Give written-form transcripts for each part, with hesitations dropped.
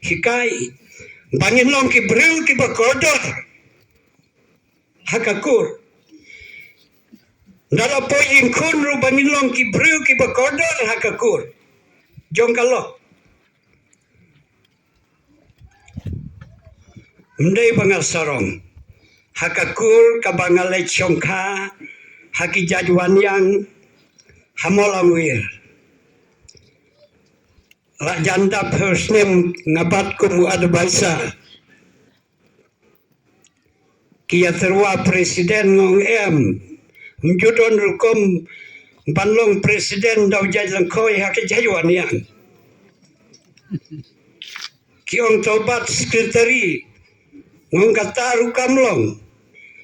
hikai bangin long ki bril ki bakodor hakakur dala poyin kun ru bangin long ki bril ki bakodor hakakur jong kalok mendai bangal sarong hakakur kabangale chongkha haki jajuan yang hamolangwir la janda first name ngabat kumu advisor kia terwa presiden ngong menjudon rukum banlong presiden dau jajan koi haki jajuan yang kiong tobat sekretari ngong kata rukamlong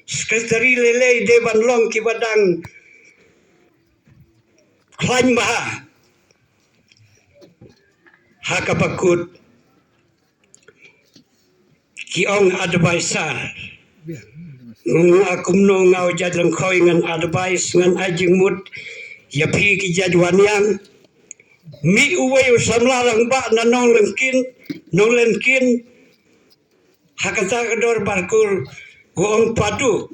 sekretari lele de banlong ki badang klaim baha hakapakut kiong advisor ngong akum no ngau jadlang khoi ngan advice ngan ajing mut yapi ki jajuan yang mi uwe samlarang ba na nong lenkin hakata kador barkur goong padu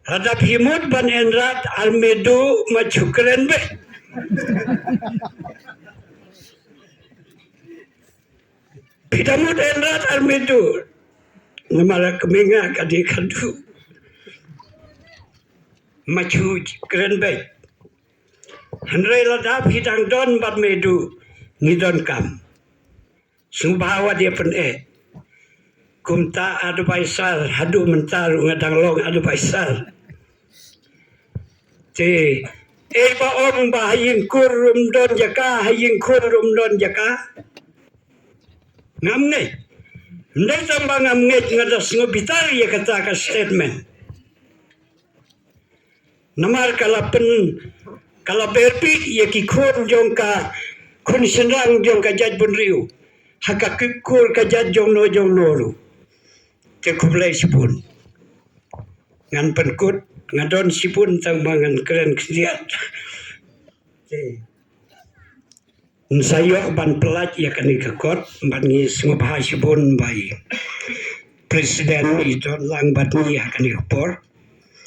radap himut ban enrat almedo machukren be pidamut enrat almedo namala kemenga kadi kadu machu kren be handre ladap hidang don bat medu ngidon kam sumbawa dia pen kumta advisor hadu mentaru ngadang long advisor te ba om ba hayin kurum don jaka hayin kurum don jaka ngamne ndai tamba ngamne ngadas ngobitar ya kata ka statement namar kalapen kala berpi ya ki kun jongka kun senrang jongka jaj bunriu hakakikur ka jaj jong noru ke kublai sipun ngan penkut ngadon sipun tang mangan keren kesiat sayo ban pelat ya kani kakot ban ngis ngobah sipun bai presiden itu lang bat ni ya kani kapor